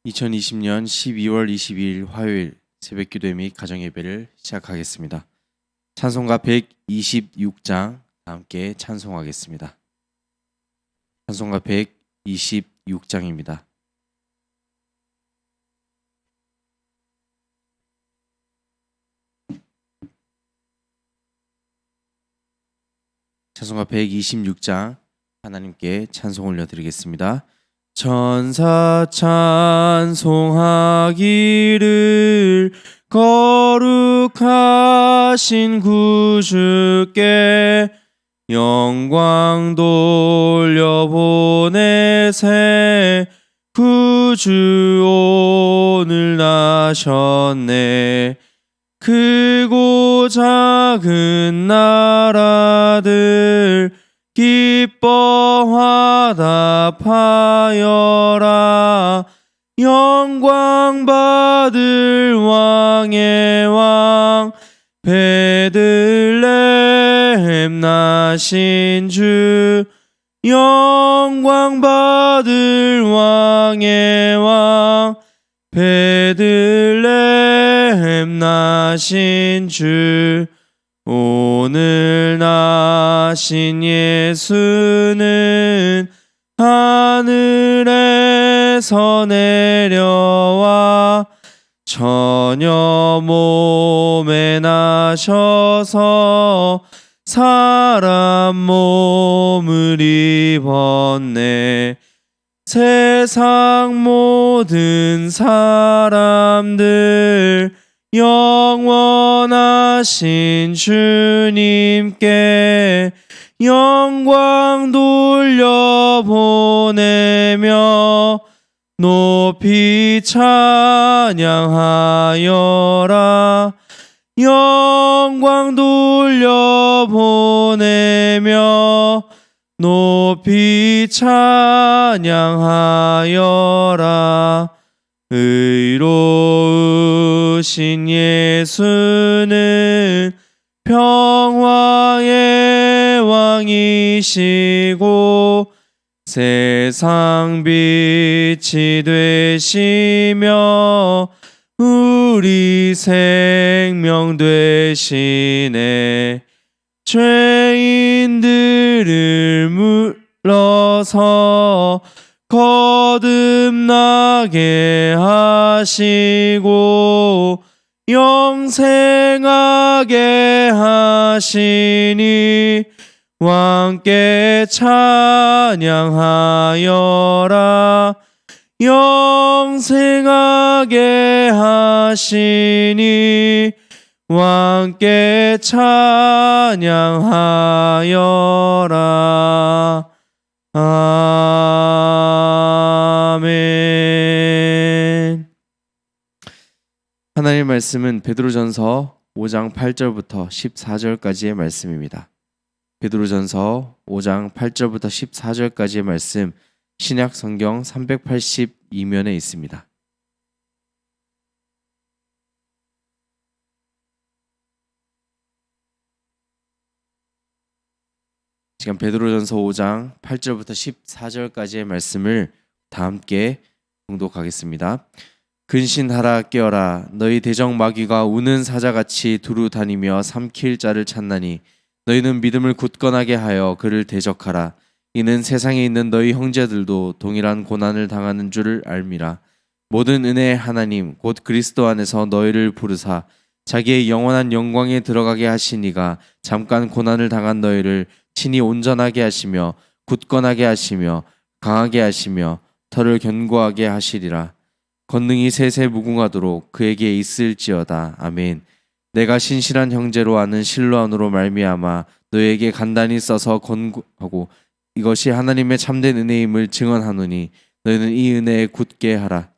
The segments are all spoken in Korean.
2020년 12월 22일 화요일 새벽기도 및 가정예배를 시작하겠습니다. 찬송가 126장 함께 찬송하겠습니다. 찬송가 126장입니다. 찬송가 126장 하나님께 찬송 올려드리겠습니다. 천사 찬송하기를 거룩하신 구주께 영광 돌려보내세. 구주 오늘 나셨네. 크고 작은 나라들 기뻐 화답하여라. 영광 받을 왕의 왕 베들레헴 나신 주. 영광 받을 왕의 왕 베들레헴 나신 주. 오늘 나신 예수는 하늘에서 내려와 처녀 몸에 나셔서 사람 몸을 입었네. 세상 모든 사람들 영원하신 주님께 영광 돌려보내며 높이 찬양하여라. 영광 돌려보내며 높이 찬양하여라. 의로우신 예수는 평화의 왕이시고 세상 빛이 되시며 우리 생명 되시네. 죄인들을 물러서 거듭나게 하시고 영생하게 하시니 왕께 찬양하여라. 영생하게 하시니 왕께 찬양하여라. 아멘. 하나님의 말씀은 베드로전서 5장 8절부터 14절까지의 말씀입니다. 베드로전서 5장 8절부터 14절까지의 말씀 신약 성경 382면에 있습니다. 지금 베드로전서 5장 8절부터 14절까지의 말씀을 다 함께 봉독하겠습니다. 근신하라 깨어라. 너희 대적 마귀가 우는 사자같이 두루 다니며 삼킬 자를 찾나니 너희는 믿음을 굳건하게 하여 그를 대적하라. 이는 세상에 있는 너희 형제들도 동일한 고난을 당하는 줄을 알미라. 모든 은혜의 하나님 곧 그리스도 안에서 너희를 부르사 자기의 영원한 영광에 들어가게 하시니가 잠깐 고난을 당한 너희를 친히 온전하게 하시며 굳건하게 하시며 강하게 하시며 털을 견고하게 하시리라. 권능이 세세 무궁하도록 그에게 있을지어다. 아멘. 내가 신실한 형제로 아는 실로 안으로 말미암아 너에게 간단히 써서 권고하고 이것이 하나님의 참된 은혜임을 증언하노니 너희는 이 은혜에 굳게 하라.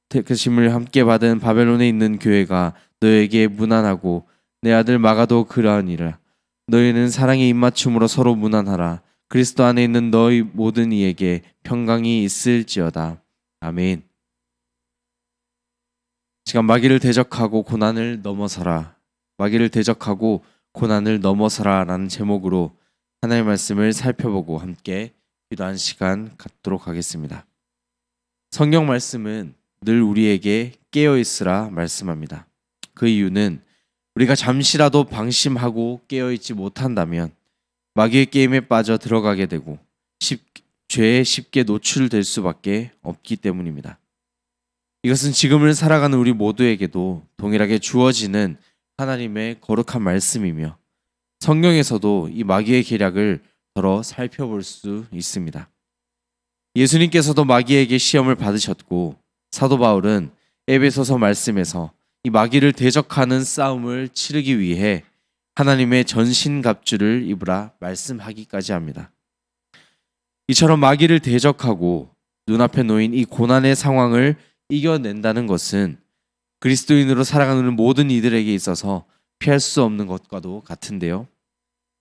택하심을 함께 받은 바벨론에 있는 교회가 너에게 문안하고 내 아들 마가도 그러하니라. 너희는 사랑의 입맞춤으로 서로 문안하라. 그리스도 안에 있는 너희 모든 이에게 평강이 있을지어다. 아멘. 시간 마귀를 대적하고 고난을 넘어서라. 마귀를 대적하고 고난을 넘어서라 라는 제목으로 하나님의 말씀을 살펴보고 함께 기도한 시간 갖도록 하겠습니다. 성경 말씀은 늘 우리에게 깨어 있으라 말씀합니다. 그 이유는 우리가 잠시라도 방심하고 깨어 있지 못한다면 마귀의 게임에 빠져 들어가게 되고 죄에 쉽게 노출될 수밖에 없기 때문입니다. 이것은 지금을 살아가는 우리 모두에게도 동일하게 주어지는 하나님의 거룩한 말씀이며 성경에서도 이 마귀의 계략을 더러 살펴볼 수 있습니다. 예수님께서도 마귀에게 시험을 받으셨고 사도 바울은 에베소서 말씀에서 이 마귀를 대적하는 싸움을 치르기 위해 하나님의 전신갑주를 입으라 말씀하기까지 합니다. 이처럼 마귀를 대적하고 눈앞에 놓인 이 고난의 상황을 이겨낸다는 것은 그리스도인으로 살아가는 모든 이들에게 있어서 피할 수 없는 것과도 같은데요.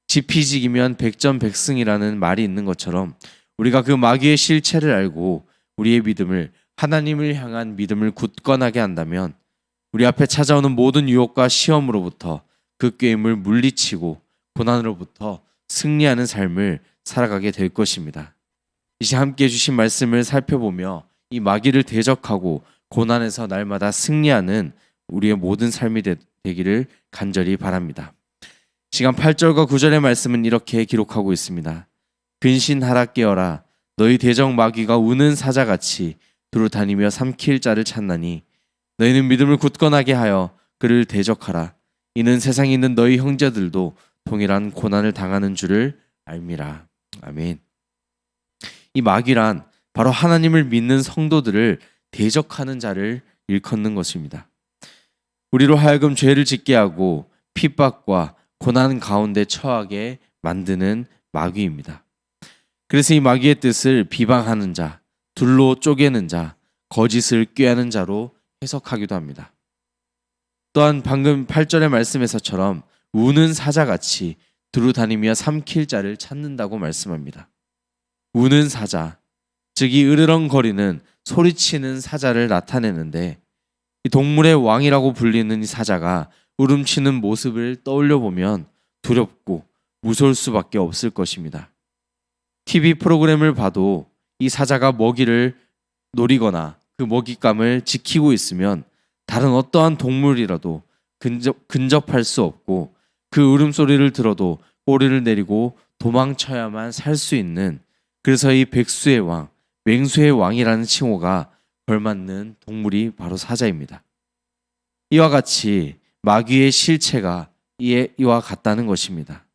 지피지기면 백전백승이라는 말이 있는 것처럼 우리가 그 마귀의 실체를 알고 우리의 믿음을 하나님을 향한 믿음을 굳건하게 한다면 우리 앞에 찾아오는 모든 유혹과 시험으로부터 그 게임을 물리치고 고난으로부터 승리하는 삶을 살아가게 될 것입니다. 이제 함께 해주신 말씀을 살펴보며 이 마귀를 대적하고 고난에서 날마다 승리하는 우리의 모든 삶이 되기를 간절히 바랍니다. 시간 8절과 9절의 말씀은 이렇게 기록하고 있습니다. 근신하라 깨어라 너희 대적 마귀가 우는 사자같이 두루 다니며 삼킬 자를 찾나니 너희는 믿음을 굳건하게 하여 그를 대적하라. 이는 세상에 있는 너희 형제들도 동일한 고난을 당하는 줄을 알미라. 아멘. 이 마귀란 바로 하나님을 믿는 성도들을 대적하는 자를 일컫는 것입니다. 우리로 하여금 죄를 짓게 하고 핍박과 고난 가운데 처하게 만드는 마귀입니다. 그래서 이 마귀의 뜻을 비방하는 자, 둘로 쪼개는 자, 거짓을 꾀하는 자로 해석하기도 합니다. 또한 방금 8절의 말씀에서처럼 우는 사자같이 두루 다니며 삼킬 자를 찾는다고 말씀합니다. 우는 사자, 즉 이 으르렁거리는 소리치는 사자를 나타내는데 이 동물의 왕이라고 불리는 이 사자가 울음치는 모습을 떠올려 보면 두렵고 무서울 수밖에 없을 것입니다. TV 프로그램을 봐도 이 사자가 먹이를 노리거나 그 먹잇감을 지키고 있으면 다른 어떠한 동물이라도 근접할 수 없고 그 울음소리를 들어도 꼬리를 내리고 도망쳐야만 살 수 있는, 그래서 이 백수의 왕, 맹수의 왕이라는 칭호가 걸맞는 동물이 바로 사자입니다. 이와 같이 마귀의 실체가 이와 같다는 것입니다.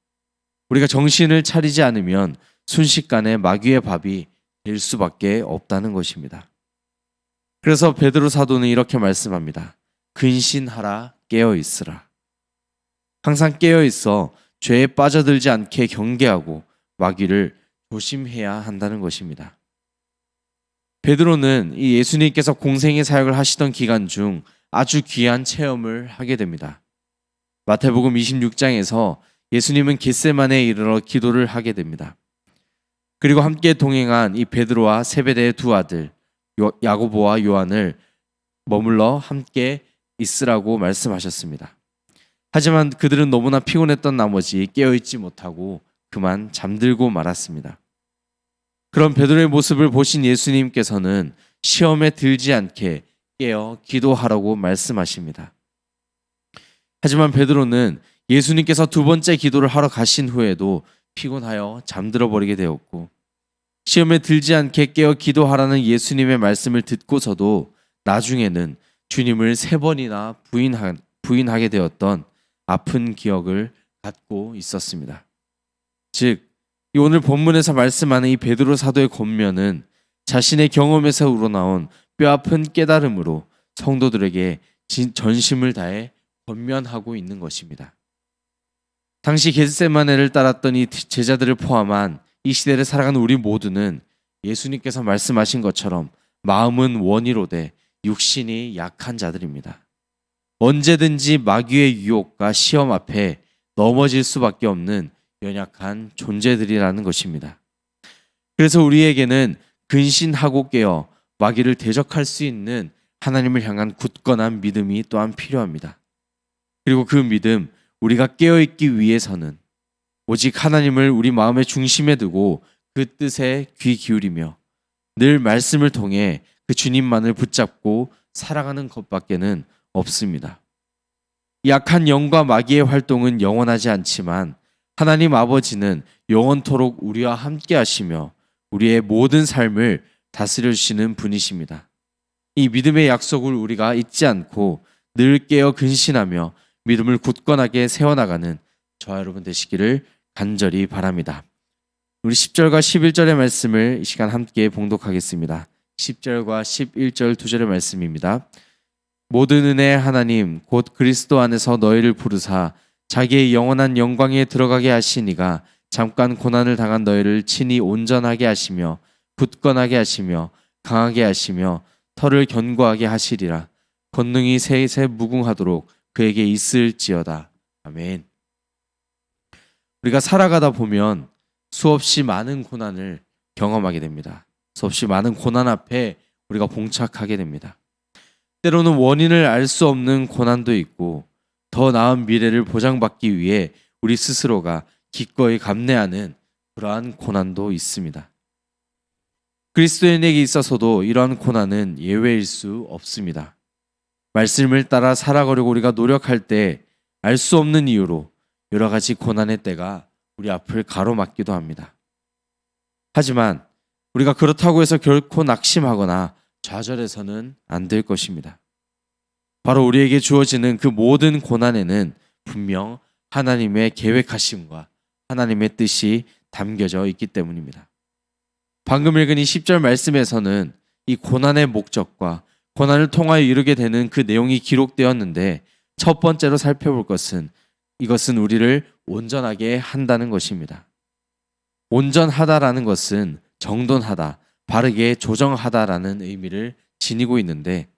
우리가 정신을 차리지 않으면 순식간에 마귀의 밥이 될 수밖에 없다는 것입니다. 그래서 베드로 사도는 이렇게 말씀합니다. 근신하라 깨어 있으라. 항상 깨어 있어 죄에 빠져들지 않게 경계하고 마귀를 조심해야 한다는 것입니다. 베드로는 이 예수님께서 공생의 사역을 하시던 기간 중 아주 귀한 체험을 하게 됩니다. 마태복음 26장에서 예수님은 겟세마네에 이르러 기도를 하게 됩니다. 그리고 함께 동행한 이 베드로와 세베대의 두 아들 야고보와 요한을 머물러 함께 있으라고 말씀하셨습니다. 하지만 그들은 너무나 피곤했던 나머지 깨어있지 못하고 그만 잠들고 말았습니다. 그런 베드로의 모습을 보신 예수님께서는 시험에 들지 않게 깨어 기도하라고 말씀하십니다. 하지만 베드로는 예수님께서 두 번째 기도를 하러 가신 후에도 피곤하여 잠들어 버리게 되었고, 시험에 들지 않게 깨어 기도하라는 예수님의 말씀을 듣고서도 나중에는 주님을 3번이나 부인하게 되었던 아픈 기억을 갖고 있었습니다. 즉, 이 오늘 본문에서 말씀하는 이 베드로 사도의 권면은 자신의 경험에서 우러나온 뼈아픈 깨달음으로 성도들에게 전심을 다해 권면하고 있는 것입니다. 당시 겟세마네를 따랐던 이 제자들을 포함한 이 시대를 살아가는 우리 모두는 예수님께서 말씀하신 것처럼 마음은 원이로되 육신이 약한 자들입니다. 언제든지 마귀의 유혹과 시험 앞에 넘어질 수밖에 없는 연약한 존재들이라는 것입니다. 그래서 우리에게는 근신하고 깨어 마귀를 대적할 수 있는 하나님을 향한 굳건한 믿음이 또한 필요합니다. 그리고 그 믿음, 우리가 깨어있기 위해서는 오직 하나님을 우리 마음의 중심에 두고 그 뜻에 귀 기울이며 늘 말씀을 통해 그 그 주님만을 붙잡고 살아가는 것밖에는 없습니다. 약한 영과 마귀의 활동은 영원하지 않지만 하나님 아버지는 영원토록 우리와 함께 하시며 우리의 모든 삶을 다스려 주시는 분이십니다. 이 믿음의 약속을 우리가 잊지 않고 늘 깨어 근신하며 믿음을 굳건하게 세워나가는 저와 여러분 되시기를 간절히 바랍니다. 우리 10절과 11절의 말씀을 이 시간 함께 봉독하겠습니다. 10절과 11절 두 절의 말씀입니다. 모든 은혜의 하나님 곧 그리스도 안에서 너희를 부르사 자기의 영원한 영광에 들어가게 하시니가 잠깐 고난을 당한 너희를 친히 온전하게 하시며 굳건하게 하시며 강하게 하시며 털을 견고하게 하시리라. 권능이 세세 무궁하도록 그에게 있을지어다. 아멘. 우리가 살아가다 보면 수없이 많은 고난을 경험하게 됩니다. 수없이 많은 고난 앞에 우리가 봉착하게 됩니다. 때로는 원인을 알 수 없는 고난도 있고 더 나은 미래를 보장받기 위해 우리 스스로가 기꺼이 감내하는 그러한 고난도 있습니다. 그리스도인에게 있어서도 이러한 고난은 예외일 수 없습니다. 말씀을 따라 살아가려고 우리가 노력할 때 알 수 없는 이유로 여러 가지 고난의 때가 우리 앞을 가로막기도 합니다. 하지만 우리가 그렇다고 해서 결코 낙심하거나 좌절해서는 안 될 것입니다. 바로 우리에게 주어지는 그 모든 고난에는 분명 하나님의 계획하심과 하나님의 뜻이 담겨져 있기 때문입니다. 방금 읽은 이 10절 말씀에서는 이 고난의 목적과 고난을 통하여 이루게 되는 그 내용이 기록되었는데 첫 번째로 살펴볼 것은 이것은 우리를 온전하게 한다는 것입니다. 온전하다라는 것은 정돈하다, 바르게 조정하다라는 의미를 지니고 있는데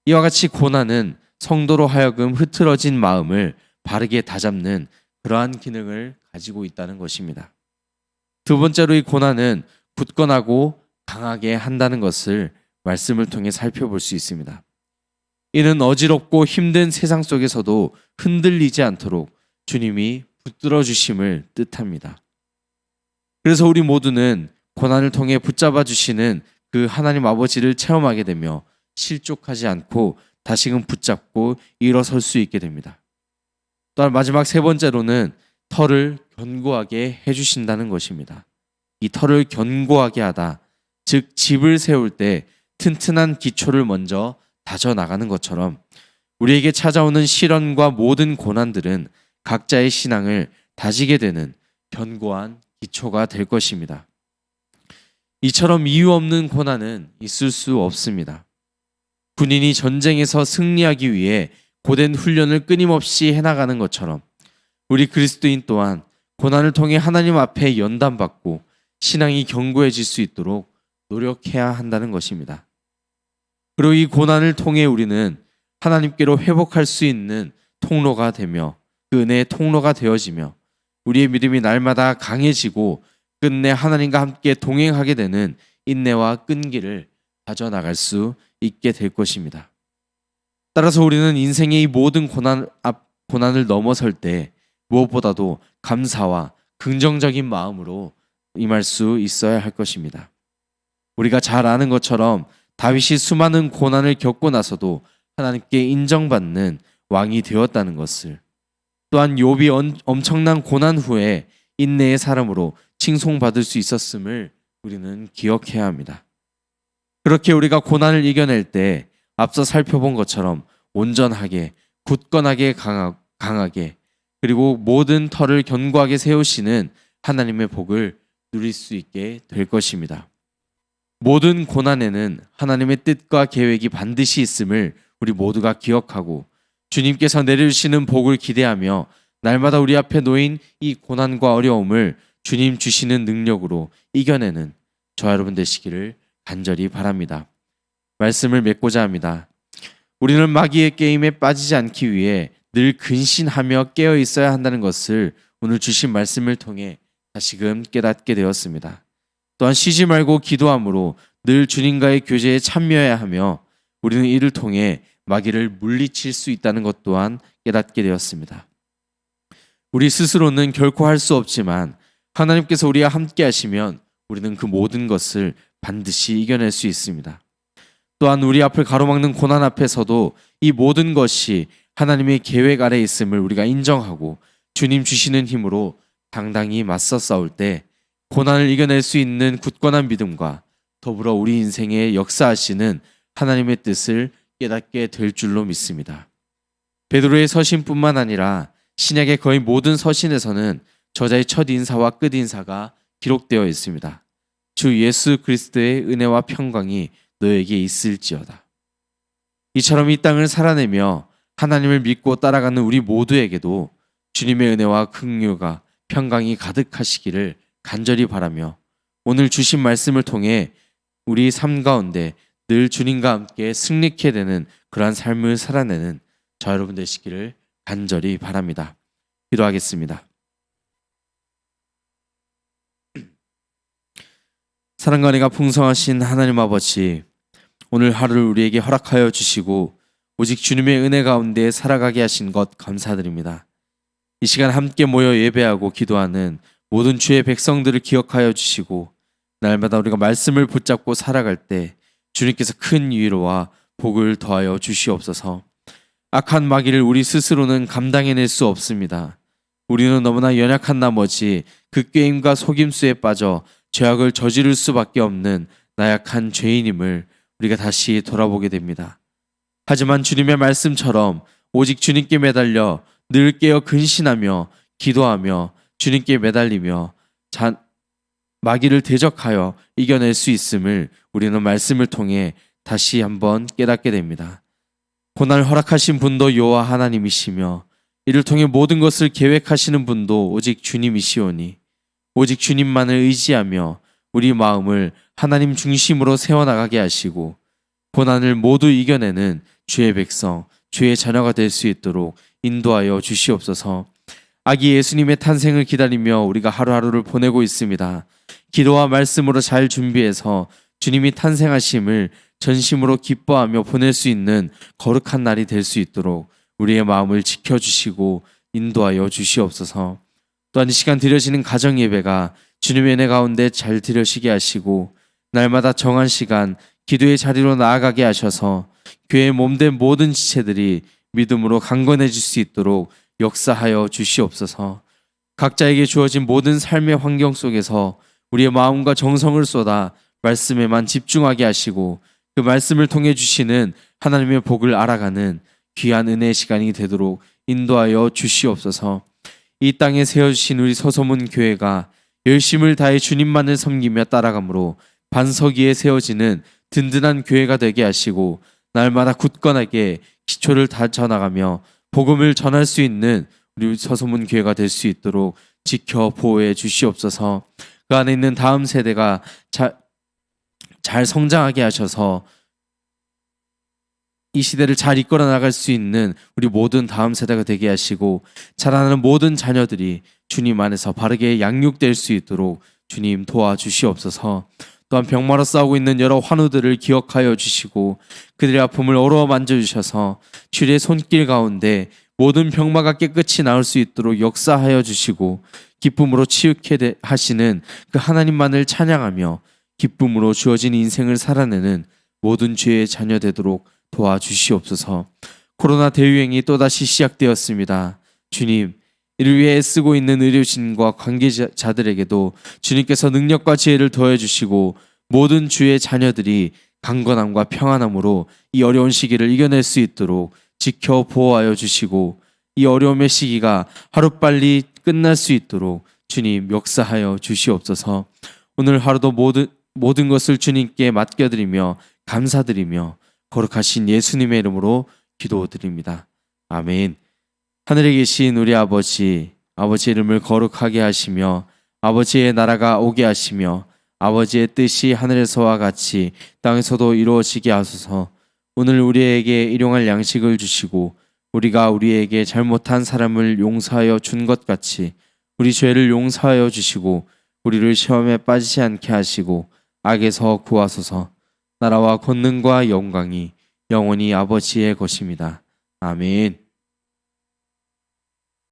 이와 같이 고난은 성도로 하여금 흐트러진 마음을 바르게 다잡는 그러한 기능을 가지고 있다는 것입니다. 두 번째로 이 고난은 굳건하고 강하게 한다는 것을 말씀을 통해 살펴볼 수 있습니다. 이는 어지럽고 힘든 세상 속에서도 흔들리지 않도록 주님이 붙들어 주심을 뜻합니다. 그래서 우리 모두는 고난을 통해 붙잡아 주시는 그 하나님 아버지를 체험하게 되며 실족하지 않고 다시금 붙잡고 일어설 수 있게 됩니다. 또한 마지막 세 번째로는 털을 견고하게 해주신다는 것입니다. 이 털을 견고하게 하다, 즉 집을 세울 때 튼튼한 기초를 먼저 다져나가는 것처럼 우리에게 찾아오는 시련과 모든 고난들은 각자의 신앙을 다지게 되는 견고한 기초가 될 것입니다. 이처럼 이유 없는 고난은 있을 수 없습니다. 군인이 전쟁에서 승리하기 위해 고된 훈련을 끊임없이 해나가는 것처럼 우리 그리스도인 또한 고난을 통해 하나님 앞에 연단받고 신앙이 견고해질 수 있도록 노력해야 한다는 것입니다. 그리고 이 고난을 통해 우리는 하나님께로 회복할 수 있는 통로가 되며 그 은혜의 통로가 되어지며 우리의 믿음이 날마다 강해지고 끝내 하나님과 함께 동행하게 되는 인내와 끈기를 가져나갈 수 있게 될 것입니다. 따라서 우리는 인생의 이 모든 고난을 넘어설 때 무엇보다도 감사와 긍정적인 마음으로 임할 수 있어야 할 것입니다. 우리가 잘 아는 것처럼 다윗이 수많은 고난을 겪고 나서도 하나님께 인정받는 왕이 되었다는 것을, 또한 욥이 엄청난 고난 후에 인내의 사람으로 칭송받을 수 있었음을 우리는 기억해야 합니다. 그렇게 우리가 고난을 이겨낼 때 앞서 살펴본 것처럼 온전하게, 굳건하게, 강하게, 그리고 모든 털을 견고하게 세우시는 하나님의 복을 누릴 수 있게 될 것입니다. 모든 고난에는 하나님의 뜻과 계획이 반드시 있음을 우리 모두가 기억하고 주님께서 내려주시는 복을 기대하며 날마다 우리 앞에 놓인 이 고난과 어려움을 주님 주시는 능력으로 이겨내는 저와 여러분 되시기를 간절히 바랍니다. 말씀을 맺고자 합니다. 우리는 마귀의 게임에 빠지지 않기 위해 늘 근신하며 깨어 있어야 한다는 것을 오늘 주신 말씀을 통해 다시금 깨닫게 되었습니다. 또한 쉬지 말고 기도함으로 늘 주님과의 교제에 참여해야 하며 우리는 이를 통해 마귀를 물리칠 수 있다는 것 또한 깨닫게 되었습니다. 우리 스스로는 결코 할 수 없지만 하나님께서 우리와 함께 하시면 우리는 그 모든 것을 반드시 이겨낼 수 있습니다. 또한 우리 앞을 가로막는 고난 앞에서도 이 모든 것이 하나님의 계획 아래 있음을 우리가 인정하고 주님 주시는 힘으로 당당히 맞서 싸울 때 고난을 이겨낼 수 있는 굳건한 믿음과 더불어 우리 인생에 역사하시는 하나님의 뜻을 깨닫게 될 줄로 믿습니다. 베드로의 서신뿐만 아니라 신약의 거의 모든 서신에서는 저자의 첫 인사와 끝 인사가 기록되어 있습니다. 주 예수 그리스도의 은혜와 평강이 너에게 있을지어다. 이처럼 이 땅을 살아내며 하나님을 믿고 따라가는 우리 모두에게도 주님의 은혜와 긍휼과 평강이 가득하시기를 간절히 바라며 오늘 주신 말씀을 통해 우리 삶 가운데 늘 주님과 함께 승리케 되는 그러한 삶을 살아내는 저 여러분 되시기를 간절히 바랍니다. 기도하겠습니다. 사랑과 은혜가 풍성하신 하나님 아버지, 오늘 하루를 우리에게 허락하여 주시고 오직 주님의 은혜 가운데 살아가게 하신 것 감사드립니다. 이 시간 함께 모여 예배하고 기도하는 모든 주의 백성들을 기억하여 주시고 날마다 우리가 말씀을 붙잡고 살아갈 때 주님께서 큰 위로와 복을 더하여 주시옵소서. 악한 마귀를 우리 스스로는 감당해낼 수 없습니다. 우리는 너무나 연약한 나머지 그 꾀임과 속임수에 빠져 죄악을 저지를 수밖에 없는 나약한 죄인임을 우리가 다시 돌아보게 됩니다. 하지만 주님의 말씀처럼 오직 주님께 매달려 늘 깨어 근신하며 기도하며 주님께 매달리며 마귀를 대적하여 이겨낼 수 있음을 우리는 말씀을 통해 다시 한번 깨닫게 됩니다. 고난을 허락하신 분도 여호와 하나님이시며 이를 통해 모든 것을 계획하시는 분도 오직 주님이시오니 오직 주님만을 의지하며 우리 마음을 하나님 중심으로 세워나가게 하시고 고난을 모두 이겨내는 주의 백성, 주의 자녀가 될 수 있도록 인도하여 주시옵소서. 아기 예수님의 탄생을 기다리며 우리가 하루하루를 보내고 있습니다. 기도와 말씀으로 잘 준비해서 주님이 탄생하심을 전심으로 기뻐하며 보낼 수 있는 거룩한 날이 될 수 있도록 우리의 마음을 지켜주시고 인도하여 주시옵소서. 또한 이 시간 드려지는 가정 예배가 주님의 은혜 가운데 잘 드려지게 하시고 날마다 정한 시간 기도의 자리로 나아가게 하셔서 교회의 몸된 모든 지체들이 믿음으로 강건해질 수 있도록 역사하여 주시옵소서. 각자에게 주어진 모든 삶의 환경 속에서 우리의 마음과 정성을 쏟아 말씀에만 집중하게 하시고 그 말씀을 통해 주시는 하나님의 복을 알아가는 귀한 은혜의 시간이 되도록 인도하여 주시옵소서. 이 땅에 세워주신 우리 서소문 교회가 열심을 다해 주님만을 섬기며 따라가므로 반석 위에 세워지는 든든한 교회가 되게 하시고 날마다 굳건하게 기초를 다져나가며 복음을 전할 수 있는 우리 서소문 교회가 될 수 있도록 지켜 보호해 주시옵소서. 그 안에 있는 다음 세대가 잘 성장하게 하셔서 이 시대를 잘 이끌어 나갈 수 있는 우리 모든 다음 세대가 되게 하시고 자라나는 모든 자녀들이 주님 안에서 바르게 양육될 수 있도록 주님 도와주시옵소서. 또한 병마로 싸우고 있는 여러 환우들을 기억하여 주시고 그들의 아픔을 어루어 만져주셔서 주의 손길 가운데 모든 병마가 깨끗이 나을 수 있도록 역사하여 주시고 기쁨으로 치유케 하시는 그 하나님만을 찬양하며 기쁨으로 주어진 인생을 살아내는 모든 죄의 자녀 되도록 도와주시옵소서. 코로나 대유행이 또다시 시작되었습니다. 주님, 이를 위해 애쓰고 있는 의료진과 관계자들에게도 주님께서 능력과 지혜를 더해 주시고 모든 주의 자녀들이 강건함과 평안함으로 이 어려운 시기를 이겨낼 수 있도록 지켜 보호하여 주시고 이 어려움의 시기가 하루빨리 끝날 수 있도록 주님 역사하여 주시옵소서. 오늘 하루도 모든 것을 주님께 맡겨드리며 감사드리며 거룩하신 예수님의 이름으로 기도드립니다. 아멘. 하늘에 계신 우리 아버지 이름을 거룩하게 하시며 아버지의 나라가 오게 하시며 아버지의 뜻이 하늘에서와 같이 땅에서도 이루어지게 하소서. 오늘 우리에게 일용할 양식을 주시고 우리가 우리에게 잘못한 사람을 용서하여 준 것 같이 우리 죄를 용서하여 주시고 우리를 시험에 빠지지 않게 하시고 악에서 구하소서. 나라와 권능과 영광이 영원히 아버지의 것입니다. 아멘.